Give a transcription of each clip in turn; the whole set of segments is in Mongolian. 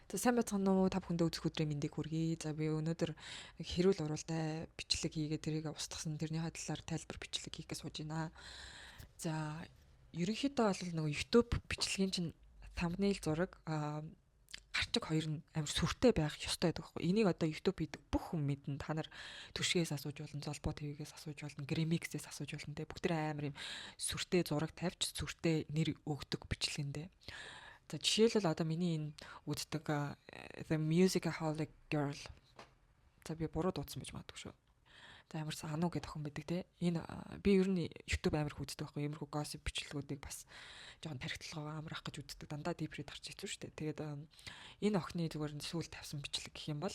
За сайн байцгаана уу? Та бүхэндээ өцөх өдрийн мэндийг хүргэе. За би өнөөдөр хэрүүл уралдай бичлэг хийгээд тэрийг устгасан тэрнийхээ талаар тайлбар бичлэг хийх гэж сууж байна. За ерөнхийдөө бол нөгөө YouTube бичлэгийн чинь thumbnail зураг гарчиг хоёр нь амар сүртэй байх ёстой байдаг байхгүй. Энийг одоо YouTube хийдэг бүх хүн мэднэ. Та нар түшгээс асууж болно, Золбоо ТV-гээс асууж болно, Gramix-ээс асууж болно те. Бүгд амар юм сүртэй зураг тавьж сүртэй нэр өгдөг бичлэгэндээ. За жишээлбэл одоо миний энэ үздэг The Musicaholic Girl. За би буруу дуудсан байж магадгүй шүү. За ямар сануу гэдэг охин байдаг те. Энэ би ер нь YouTube амар их үздэг байхгүй. Иймэрхүү gossip бичлэгүүдийг бас жоохон тархитлагаа амар ах гэж үздэг. Дандаа deep read гарч ирсэн шүү дээ. Тэгээд энэ охины зүгээр нь сүүл тавьсан бичлэг гэх юм бол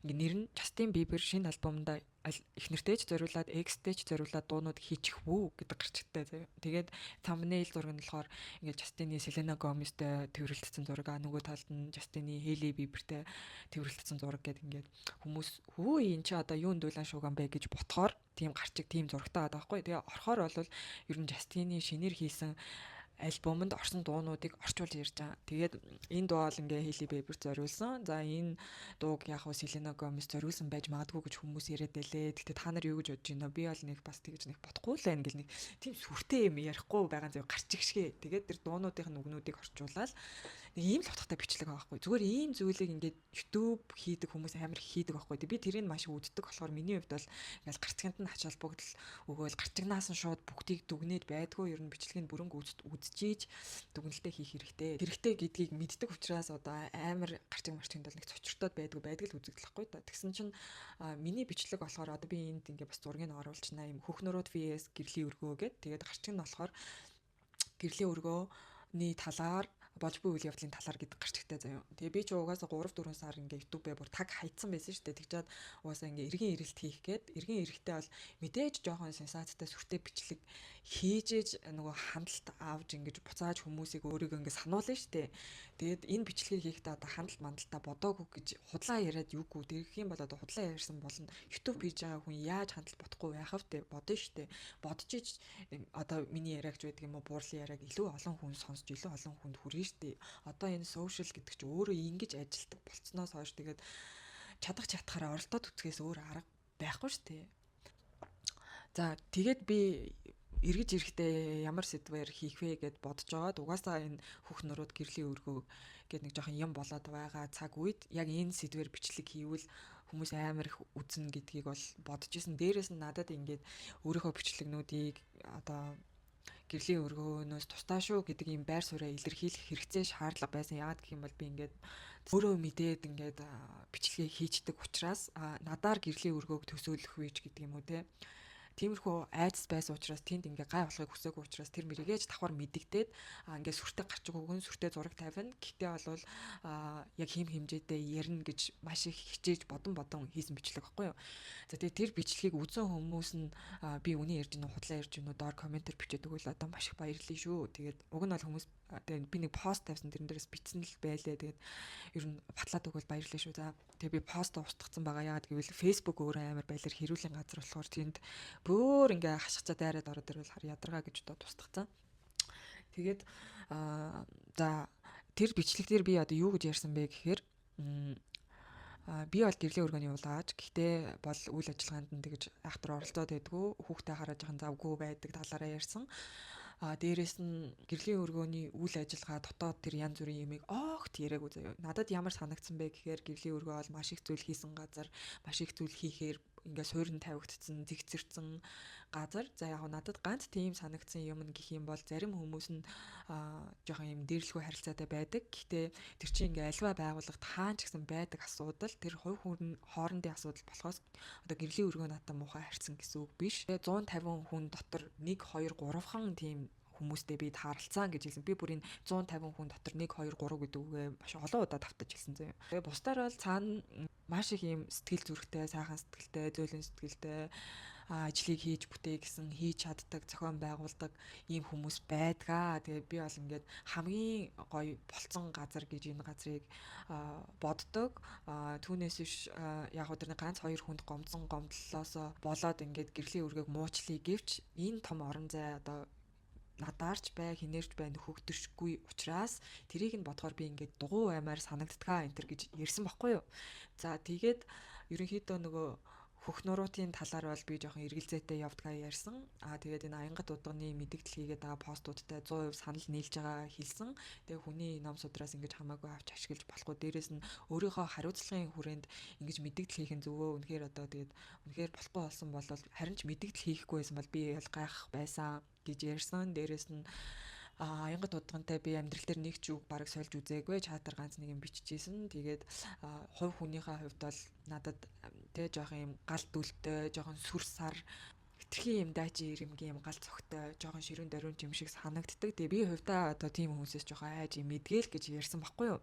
ингээ нэр нь Justin Bieber шинэ альбомдаа их нэртэйч зориулаад X-тэйч зориулаад дуунууд хийчих үү гэдэг гарчигтай заяа. Тэгээд thumbnail зураг нь болохоор ингээ Justin-ы Selena Gomez-тэй төвөрлөлтсөн зураг нөгөө талд нь Justin-ы Hailey Bieber-тэй төвөрлөлтсөн зураг гэдэг ингээд хүмүүс хөө эн чи одоо юунд дулаан шууган бэ гэж ботхоор тийм гарчиг тийм зурагтай байгаа байхгүй. Тэгээ орохоор бол ер нь Justin-ы шинээр хийсэн альбомонд орсон дуунуудыг орчуулж ярьж байгаа. Тэгээд энэ дуу бол ингээ Hailey Bieber зориулсан. За энэ дууг яг хөө Selena Gomez зориулсан байж магадгүй гэж хүмүүс яриад байлээ. Гэтэ та нар юу гэж бодож байна? Би бол нэг бас тэгж нэг бодохгүй л байна гэл нэг тийм сүртэй юм ярихгүй байгаа зав гарчиг шгэ. Тэгээд тэр дуунуудын үгнүүдийг орчуулаад нэг ийм л утгатай бичлэг байгаа байхгүй. Зүгээр ийм зүйлийг ингээд YouTube хийдэг хүмүүс амар хийдэг байхгүй. Би тэрийг маш үздэг болохоор миний хувьд бол ингээл гарчигт нь ач холбогдол өгөөл гарчигнаас нь шууд бүгдийг дүгнээд байдгүй ер нь бичлэгийг бүрэн үзчихийж дүгнэлтээ хийх хэрэгтэй. Хэрэгтэй гэдгийг мэддэг учраас одоо амар гарчиг марчинд бол нэг цочртоод байдаг л үзэгдлэхгүй та. Тэгсэн чинь миний бичлэг болохоор одоо би энд ингээ бас зургийг оруулчихна юм хөхнөрөөд VS гэрлийн өргөө гэд тэгээд гарчиг нь болохоор гэрлийн өргөөний талаар болж буй үйл явдлын талаар гэдэг гарчигтай заяа. Тэгээ би ч угаасаа 3 4 сар ингээ YouTube-ээ бүр таг хайцсан байсан шүү дээ. Тэгжээд угаасаа ингээ эргэн ирэлт хийх гээд эргэн ирэхдээ бол мэдээж жоохон сенсацтай сүртэй бичлэг хийж нөгөө хандлт авж ингэж буцааж хүмүүсийг өөрийгөө ингээ сануулна шүү дээ. Тэгээд энэ бичлэгийг хийхдээ одоо хандлт мандалтаа бодоогүй гэж худлаа яриад юугүй тэрх юм бол одоо худлаа ярьсан болно. YouTube хийж байгаа хүн яаж хандлт бодохгүй байх вэ? Бодно шүү дээ. Бодож ич одоо миний яриагч байдаг юм уу буурлын яриаг илүү олон хүн сонсч илүү олон хүнд хүрнэ штэ. Одоо энэ social гэдэг чинь өөрөө ингэж ажилтдаг болцсноос хойш тэгээд чадахаараа оролдоод үтгэхээс өөр арга байхгүй штэ. За тэгээд би эргэж ирэхдээ ямар сэдвээр хийх вэ гэд бодож байгаад угаасаа энэ хөх нурууд гэрлийн өргөө гэд нэг жоохон юм болоод байгаа цаг үед яг энэ сэдвээр бичлэг хийвэл хүмүүс амар их үзнэ гэдгийг бол бодож исэн. Дээрээс нь надад ингээд өөрийнхөө бичлэгнүүдийг одоо гэрлийн өргөөнөөс тусдаа шүү гэдэг юм байр сууриа илэрхийлэх хэрэгцээ шаардлага байсан. Яагаад гэх юм бол би ингээд өөрөө мэдээд ингээд бичлэгээ хийждэг учраас надаар гэрлийн өргөөг төсөөлөх вэж гэдэг юм уу те. Тиймэрхүү айдас байсан учраас тэнд ингээ гай болохыг хүсээгүй учраас тэр мэрэгэж давхар мэддэгдээд ингээ сүртэй гарчиг өгөн сүртэй зураг тавина. Гэтэ бол яг хим хэмжээтэй ярина гэж маш их хичээж бодон хийсэн бичлэг байхгүй юу. За тэгээ тэр бичлэгийг үзэн хүмүүс нь би үний ярьж гинөө худлаа ярьж гинөө доор комментэр бичээд өгвөл одоо маш их баярлалаа шүү. Тэгээд уг нь бол хүмүүс тэгээд би нэг пост тавьсан тэрэн дээрээс бичсэн л байлээ. Тэгээд ер нь батлаад өгвөл баярлалаа шүү. За тэгээ би пост устгацсан байгаа. Яагаад гэвэл Facebook өөрөө амар байлэр хэрүүлийн газар болохоор тэнд бөөр ингээ хашгицаа дайраад ороод ирвэл хар ядаргаа гэж одоо тусдагцсан. Тэгээд за тэр бичлэг дээр би одоо юу гэж ярьсан бэ гэхээр би бол гэрлийн өргөний улааж гэхдээ бол үйл ажиллагаанд нь тэгж айхтар оролцоод байдгүй хүүхдээ хараад жоохон завгүй байдаг талаараа ярьсан. Дээрээс нь гэрлийн өргөөний үйл ажиллагаа дотоод тэр янз бүрийн юмыг огт яриаггүй заяа. Надад ямар санагдсан бэ гэхээр гэрлийн өргөө бол маш их зүйл хийсэн газар, маш их зүйл хийхээр ингээ суурин тавигдсан, зэгцэрсэн газар. За яг надад ганц тийм санагдсан юм гэх юм бол зарим хүмүүс нь жоохон юм дээрлэхүй харилцаатай байдаг. Гэхдээ тэр чинь ингээ альва байгууллагт хаан ч гэсэн байдаг асуудал. Тэр хувь хүн хоорондын асуудал болохоос одоо гэрлийн өргөө надад муухай харьцсан гэсэн үг биш. 150 хүн дотор 1 2 3 хан тийм хүмүүстэй би тааралцсан гэж хэлсэн. Би бүр энэ 150 хүн дотор 1 2 3 гэдэг үгээ маш олон удаа давтаж хэлсэн заяа. Тэгээ бусдаар бол цаана маш их юм сэтгэл зүрэхтэй, сайхан сэтгэлтэй, зөөлөн сэтгэлтэй ажлыг хийж бүтээ гэсэн хийж чаддаг, зохион байгуулдаг ийм хүмүүс байдгаа. Тэгээ би бол ингээд хамгийн гоё болцсон газар гэж энэ газрыг боддог. Түүнээс биш яг өдөр ганц 2 хүнд гомдсон гомдлолоос болоод ингээд гэрлийн үргийг муучлыг гэвч энэ том орон зай одоо надаарч бай, хинээрч бай нөхөгдөршгүй учраас тэрийг нь бодохоор би ингээд дугуй аймаар санагддгаа энэ төр гэж ярьсан байхгүй юу. За тэгээд ерөнхийдөө нөгөө хөх нуруутын талаар бол би жоохон эргэлзээтэй явдгаа ярьсан. Тэгээд энэ аянгат удагны мэдээлэл хийгээд байгаа постуудтай 100% санал нийлж байгаа хэлсэн. Тэгээ хүний ном судраас ингэж хамаагүй авч ашиглаж болохгүй. Дээрээс нь өөрийнхөө хариуцлагын хүрээнд ингэж мэдээлэл хийх нь зөвөө. Үнэхээр одоо тэгээд үнэхээр болохгүй болсон бол харин ч мэдээлэл хийхгүй байсан бол би ял гайх байсан гэж ярьсан. Дээрээс нь аянгат удгантай би амьдрал дээр нэг ч үг бараг сольж үзээгүй. Чатар ганц нэг юм биччихсэн. Тэгээд хувь хүнийхээ хувьд бол надад тэ жоох юм гал дүлтэй, жоохон сүр сар хитрхи юм дайчин ирэмгийн юм гал цогтой, жоохон ширүүн даруун юм шиг санагддаг. Тэгээ би хувьдаа одоо тийм хүмүүсээс жоохон айж юм мэдгээл гэж ярьсан байхгүй юу?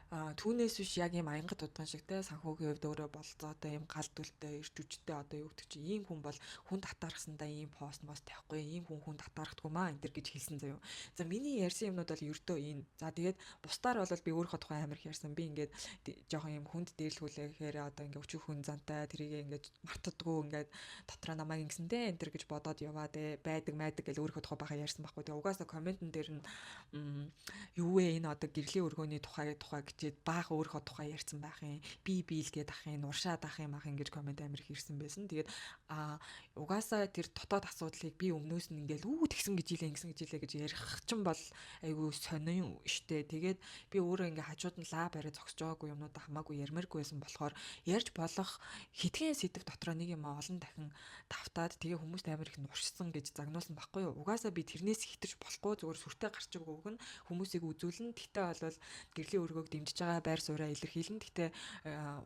Түүнээс биш яг юм аянгат удган шиг те санхүүгийн хувьд өөрөө болцоотой юм гал дүлтэй ирч үжтэй одоо юу гэдэг чи ийм хүн бол хүн татаархсандаа ийм пост мост тавихгүй ийм хүн татаархдаггүй маа энэ төр гэж хэлсэн заяо. За миний ярьсан юмнууд бол ердөө энэ. За тэгээд бусдаар бол би өөрийнхөө тухайн амар их ярьсан. Би ингээд жоохон юм хүнд дээрлгүүлэхээр одоо ингээд өчүүхэн зантай тэрийг ингээд мартдаггүй ингээд дотроо намайг ингэсэндээ энэ төр гэж бодоод яваад байдаг майдаг гэж өөрийнхөө тухай баха ярьсан байхгүй. Тэгээ угаасаа комментэн дээр нь юу вэ энэ одоо гэрлийн өргөөний тухай гэчээд баах өөрийнхөө тухай ярьсан байх юм. Би илгээд ах юм, уршаад ах юм гэж комент амир их ирсэн байсан. Тэгээд угаасаа тэр дотоод асуудлыг би өмнөөс нь ингээл тэгсэн гэж илээ ингэсэн гэж илээ гэж ярих чинь бол айгүй сонин штэ. Тэгээд би өөрөө ингээ хажууд нь лаа барай зогсож байгаагүй юмнуудаа хамаагүй ярмааргүй байсан болохоор ярьж болох хитгэн сэдв дотроо нэг юм олон дахин давтаад тэгээ хүмүүст амир их нуршсан гэж загнуулсан байхгүй юу. Угаасаа би тэрнээс хитэж болохгүй зүгээр сүртэй гарч өгөн хүмүүсийг үзүүлэн. Тэгтээ бол гэрлийн өргөөг дэмжиж байгаа байр сууриа илэрхийлэн. Гэтэ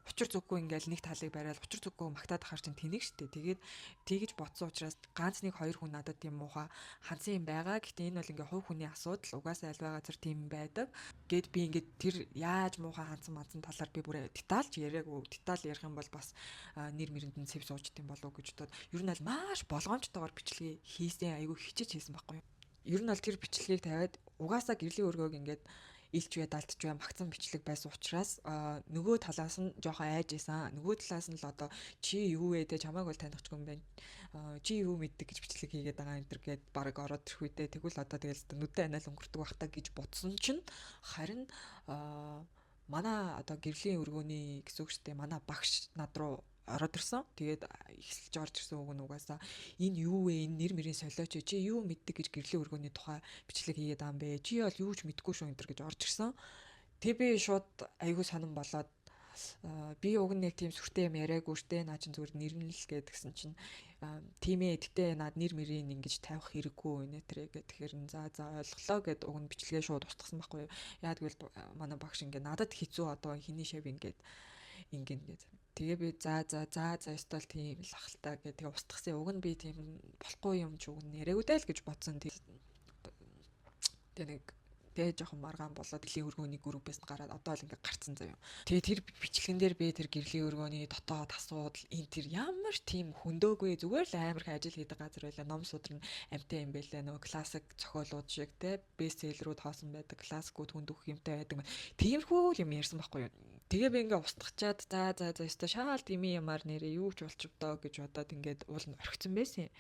учир зүггүй ингээл нэг талыг бариад учир зүггүй магтаад ахаар чинь тэнэг штэ. Тэгээд тэгж бодсон учраас ганц нэг хоёр хүн надад тийм муухай хандсан юм байгаа. Гэтэ энэ бол ингээ хувь хүний асуудал. Угаасаа альва газар тийм байдаг. Гэт би ингээд тэр яаж муухай хандсан талаар би бүр детальж яриаггүй. Деталь ярих юм бол бас нэр мэрэнд нь цэв суужт юм болов гэж бодоод ер нь бол маш болгоомжтойгоор бичлэгээ хийсэн айгүй хичээж хийсэн байхгүй юу. Ер нь бол тэр бичлэгийг тавиад угаасаа гэрлийн өргөөг ингээд илч бай далтч бай магтсан бичлэг байсан учраас нөгөө талаас нь жоохон айж исэн. Нөгөө талаас нь л одоо чи юу вэ те чамайг бол танихгүй юм байна. Чи юу мэддэг гэж бичлэг хийгээд байгаа энэ төр гээд баг ороод ирэх үедээ тэгвэл одоо тэгэл нүдэн анаал өнгөрдөг бах та гэж бодсон чинь харин манай одоо гэрлийн өргөөний гэсэн үг шүү дээ. Манай багш над руу ороод ирсэн. Тэгээд ихсэлж орж ирсэн үг нь угаасаа энэ юу вэ? Энэ нэр мэрийн солиоч чи юу мэддэг гэж гэрлийн өргөөний тухай бичлэг хийгээд байгаа юм бэ? Чи бол юу ч мэдгүй шүү энэ төр гэж орж ирсэн. Тэг би шууд айгүй сонирн болоод би уг нь яг тийм сүртэй юм яриаггүй штэ. Наа чин зүгээр нэрнэл гэдгсэн чинь тийм ээ гэтээ над нэр мэрийн ингэж тавих хэрэггүй нэ тэрэ гэхээр за ойлголоо гэд уг нь бичлэгээ шууд устгасан байхгүй юу. Яа тэгвэл манай багш ингээ надад хэцүү одоо хиний шав ингээд ингээд тэгээ би за ёстой л тийм л ахaltaа гэх тэгээ устгасан. Уг нь би тийм болохгүй юм ч уг нь яриаггүй л гэж бодсон. Тэгээ нэг жоохон маргаан болоод гэрлийн өргөөний группээс нь гараад одоо л ингээд гарцсан заяа. Тэгээ тэр бичлэгэн дээр би тэр гэрлийн өргөөний дотоод асуудал энэ тэр ямар тийм хөндөөгүй зүгээр л амар их ажил хийдэг газар байлаа. Ном судрын амтай юм байлаа. Нөгөө классик зохиолууд шиг те бестселлерүүд хоосон байдаг. Классикууд хүндөх юмтай байдаг. Тиймэрхүү юм ярьсан байхгүй юу. Тэгээ би ингээ устгачаад за ёстой шаал дими ямар нэрээ юу ч болчихвдоо гэж бодоод ингээд уул нь орхисон байсан.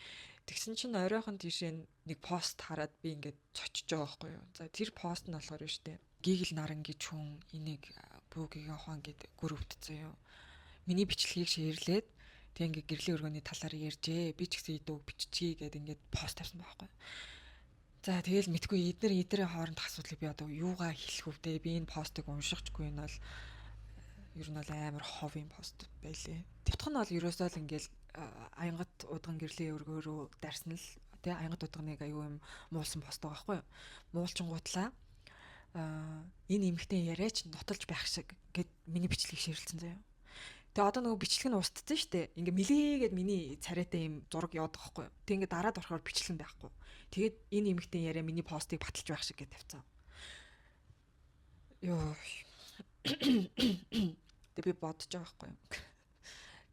Тэгсэн чинь оройхон тийшээ нэг пост хараад би ингээд цочж байгаа байхгүй юу. За тэр пост нь болохоор нь штэ. Гигл наран гэж хүн энийг бүүгийн ухаан гэдэг группт заяа. Миний бичлэгийг шеэрлээд тэг ингээд гэрлийн өргөний талаар ярьжээ. Би ч гэсэн идүү биччихье гэд ингээд пост тавьсан байхгүй юу. За тэгэл мэдгүй эднэрийн хоорондох асуудлыг би одоо юугаа хэлэх вдэ. Би энэ постыг уншихчгүй энэ бол ер нь бол амар хов юм пост байлээ. Тэгтх нь бол ерөөсөө л ингээл аянгат удган гэрлийн өргөөрөө дарсан л тий аянгат удганыг аюу юм муулсан пост байгаа байхгүй юу. Муулчингуутлаа энэ эмэгтэй яриач нотолж байх шиг гэд миний бичлэгийг ширлцэн заяа. Тэгээ одоо нөгөө бичлэг нь устдсан шүү дээ. Ингээ мэлээгээд миний царайтай юм зураг яваад байгаа байхгүй юу. Тэг ингээ дараад орохоор бичлэг нь байхгүй. Тэгээд энэ эмэгтэй яриа миний постыг баталж байх шиг гэд тавьцсан. Йоо. Тэг би бодож байгаа байхгүй юу.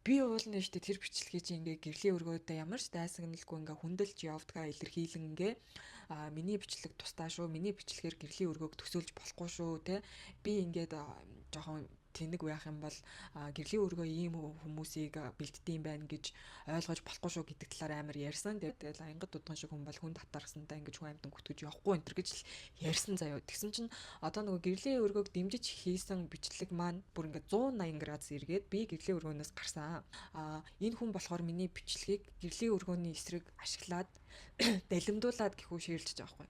Би уулна штэ тэр бичлэгийг чи ингээ гэрлийн өргөөдөө ямар ч дайсагналгүй ингээ хүндэлж явдгаа илэрхийлэнгээ миний бичлэг тусдаа шүү. Миний бичлэгээр гэрлийн өргөөг төсөөлж болохгүй шүү те. Би ингээд жоохон тэнэг байх юм бол гэрлийн өргөө ийм хүмүүсийг бэлддэг юм байна гэж ойлгож болохгүй шүү гэдэг талаар амар ярьсан. Тэгээд аянгад дудхан шиг хүн бол хүн татарсантай ингэж хүн амьтан гүтгэж явахгүй энэ төр гэж л ярьсан заяа. Тэгсэн чинь одоо нөгөө гэрлийн өргөөг дэмжиж хийсэн бичлэг маань бүр ингээд 180 градус эргээд би гэрлийн өргөөнөөс гарсан. Энэ хүн болохоор миний бичлэгийг гэрлийн өргөөний эсрэг ашиглаад далимдуулаад гэхүү ширлж байгаа байхгүй.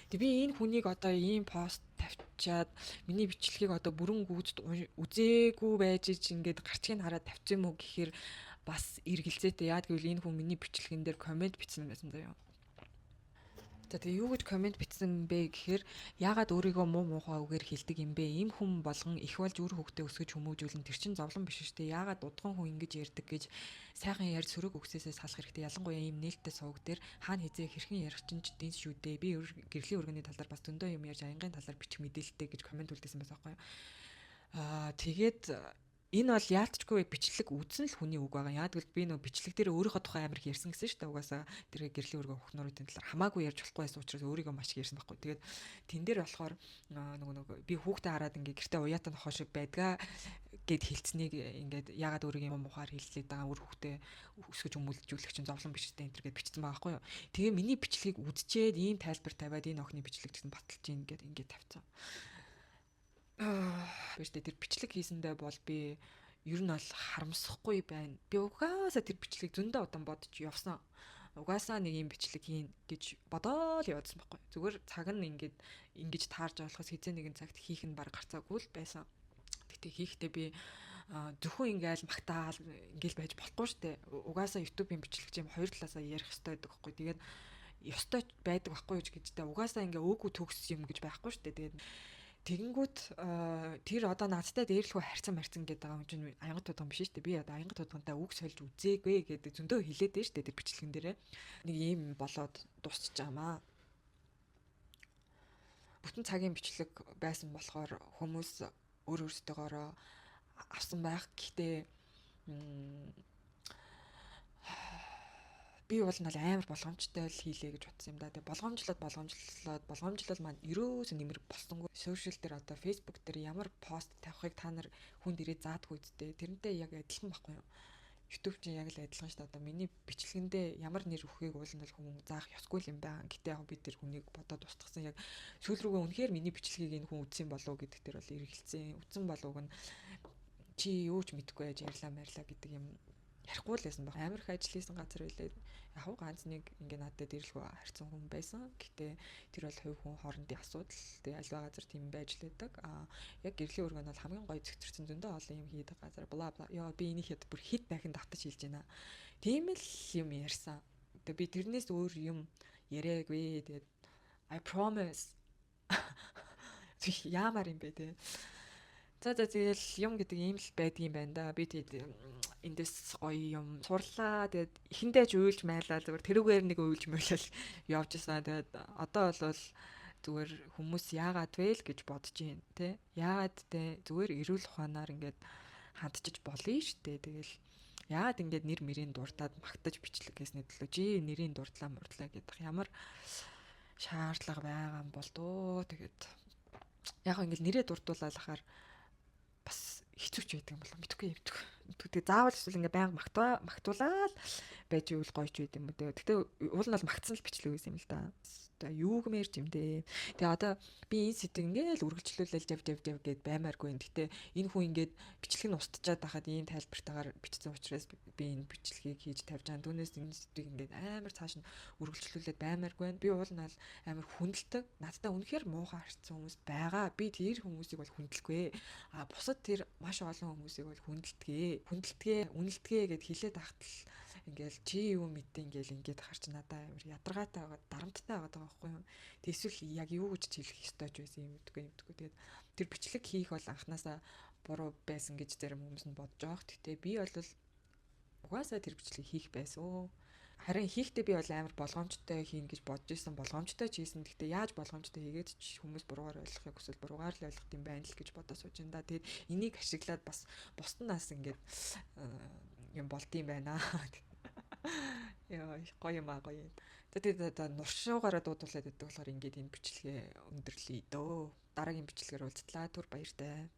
Тэг би энэ хүнийг одоо ийм пост тавьчаад миний бичлэгийг одоо бүрэн гүйцэд үзээгүй байж ингээд гарчгийг хараад тавьчих юм уу гэхээр бас эргэлзээтэй. Яа гэвэл энэ хүн миний бичлэгэн дээр комент бичсэн байсан заяа. За тэгээ юу гэж комент бичсэн бэ гэхээр яагаад өөрийгөө муу муухай үгээр хэлдэг юм бэ? Ийм хүн болгон их болж үр хөвгтөө өсгөж хүмүүжүүлэн тэр чин зовлон биш шүү дээ. Яагаад удхан хүн ингэж ярьдаг гэж сайхан ярьж сөрөг өгсөөсөө салах хэрэгтэй. Ялангуяа ийм нээлттэй сувг дээр хаана хизээ хэрхэн ярих чинь ч дэнс шүү дээ. Би гэрлийн өргөний талаар бас зөндөө юм ярьж аянгийн талаар бичих мэдээлэлтэй гэж комент үлдээсэн байсан байхгүй юу? Тэгээд энэ бол яалтчгүй бичлэг үзэн л хүний үг байгаа. Яа гэвэл би нөө бичлэг дээр өөрийнхөө тухай амар их ярьсан гэсэн шүү дээ. Угаасаа тэр гэрлийн өргөө хөхнөрүүдийн талаар хамаагүй ярьж болохгүй байсан учраас өөрийгөө маш их ярьсан байхгүй. Тэгээд тэн дээр болохоор нөгөө би хүүхдээ хараад ингээ гэртээ уяатан нохоо шиг байдгаа гэд хэлцнийг ингээд ягаад өөрийгөө юм мухаар хэллээд байгаа өөр хүүхдээ өсгөж өмүүлжүүлэх чинь зовлон биш дээ энэ төр гэд бичсэн байгаа байхгүй юу. Тэгээ миний бичлэгийг үзчихэд ийм тайлбар тавиад энэ охины бичлэг гэсэн баталж ийн гэд ингээд тавьцсан. Биш дээ тэр бичлэг хийсэндээ бол би ер нь бол харамсахгүй байна. Би угаасаа тэр бичлэгийг зөндөө удаан бодож явсан. Угаасаа нэг юм бичлэг хийн гэж бодоол явуулсан байхгүй. Зүгээр цаг нь ингээд ингэж таарж болохоос хизээ нэгэн цагт хийх нь баг гарцаагүй л байсан. Гэтэ хийхдээ би зөвхөн ингээл магтаал ингээл байж болохгүй штэ. Угаасаа YouTube-ийн бичлэг чинь хоёр талаасаа ярих хэрэгтэй байдаг байхгүй. Тэгээд ёстой байдаг байхгүй гэж угаасаа ингээ өөгүй төгс юм гэж байхгүй штэ. Тэгээд тэгэнгүүт тэр одоо наадтай дээрлэхүү харьцан гэдэг байгаа юм чинь аянгат тудган биш шүү дээ. Би одоо аянгат тудгантай үг сольж үзээгүй гэдэг зөндөө хэлээд дээ шүү дээ тэр бичлэгэн дээрээ. Нэг ийм болоод дуусчих жаамаа. Бүтэн цагийн бичлэг байсан болохоор хүмүүс өөр өөрсдөө авсан байх. Гэхдээ би бол амар болгоомжтой л хийлээ гэж бодсон юм да. Тэгээ болгоомжлоод маань ерөөсөө нэмэр болсонгүй. Сошиал дээр одоо Facebook дээр ямар пост тавихыг та нар хүнд ирээд заадгүй үсттэй. Тэрнтэй яг адилхан байхгүй юу? YouTube чинь яг л адилхан шүү дээ. Одоо миний бичлэгэндээ ямар нэр өгөхийг уул нь хүн заах ёсгүй юм байна. Гэтэ яг би тэр хүнийг бодоод устгасан. Яг сүүл рүүгээ үнэхээр миний бичлэгийг энэ хүн үзсэн болов гэдэг дээр бол эргэлцсэн. Үзсэн болов нь чи юу ч мэдэхгүй яаж ярьлаа марьлаа гэдэг юм ярихгүй л байсан баг. Амар их ажил хийсэн газар байлээ. Яг ганц нэг ингээ надад дээрлэхүү харьцан хүн байсан. Гэтэ тэр бол хувь хүн хоорондын асуудал. Тэгээ альва газар тийм байж лээдэг. Яг гэрлийн өргөн бол хамгийн гоё зэгцэрсэн зөндөө олон юм хийдэг газар. Бла бла. Яа би энийг хэд бүр хэд дахин давтаж хэлж байна. Тийм л юм ярьсан. Тэгээ би тэрнээс өөр юм яриаггүй. Тэгээд I promise. Яамаар юм бэ те. За тэгэл юм гэдэг ийм л байдгийм байна да. Би тэгээд эндээс гоё юм сурлаа. Тэгээд эхэндээ ч уйлж майлаа. Зүгээр тэрүүгээр нэг уйлж мөйлөл явж исэн. Тэгээд одоо бол зүгээр хүмүүс яагаад вэ л гэж бодож байна те. Яагаад те зүгээр эрүүл ухаанаар ингээд хандчих болно штэ. Тэгэл яагаад ингээд нэр мэрийн дуртад магтаж бичлэг гэсний төлөө жи нэрийн дурдлаа мурдлаа гэдэг ямар шаардлага байгаа юм бол дөө. Тэгээд яг ингээд нэрээ дурдуулаад бас хэцүүч байдаг юм болоо мэдгүй. Тэгээ заавал эсвэл ингээ байнга магтуулаад байж ивэл гоё ч байд юм уу. Гэтэ уул нь бол магтсан л бичлэг байсан юм л да. Одоо юу гэмэрч юм дээ. Тэгээ одоо би энэ сэдв ингээл үргэлжлүүлэл жав гэд баймааргүй. Гэтэ энэ хүн ингээд бичлэг нь устчаад байхад ийм тайлбартаагаар бичсэн учраас би энэ бичлэгийг хийж тавьж байгаа. Түүнээс энэ сэдвийг ингээд амар цааш нь үргэлжлүүлээд баймааргүй. Би уул нь бол амар хүндэлдэг. Надтай үнэхээр муухай харцсан хүмүүс байгаа. Би тэр хүмүүсийг бол хүндэлгүй. Бусад тэр маш олон хүмүүсийг бол хүндэлтгээ гэд хэлээд ахтал ингээл чи юу мэдээ ингээд харч надаа амар ядаргаатай байгаа, дарамттай байгаа байхгүй юу. Тэсвэл яг юу гэж хэлэх ёстой ч байсан юм мэдгүй. Тэгээд тэр бичлэг хийх бол анханасаа буруу байсан гэж зарим хүмүүс нь бодож байгаа. Гэтэ би бол угаасаа тэр бичлэг хийх байсан. Харин хийхдээ би бол амар болгоомжтой хийн гэж бодож исэн. Болгоомжтой ч хийсэн. Гэтэ яаж болгоомжтой хийгээд ч хүмүүс буруугаар ойлгохыг хүсвэл буруугаар л ойлгох юм байна л гэж бодож сууж энэ да. Тэгээд энийг ашиглаад бас бусдаас ингээд юм болд юм байна. Яа, гоё юм аа гоё. Тэгээд нуршуугаараа дуудуулаад байдаг болохоор ингээд энэ бичлэгээ өндөрлөе дөө. Дараагийн бичлэгээр уулзтлаа. Түр баяртай.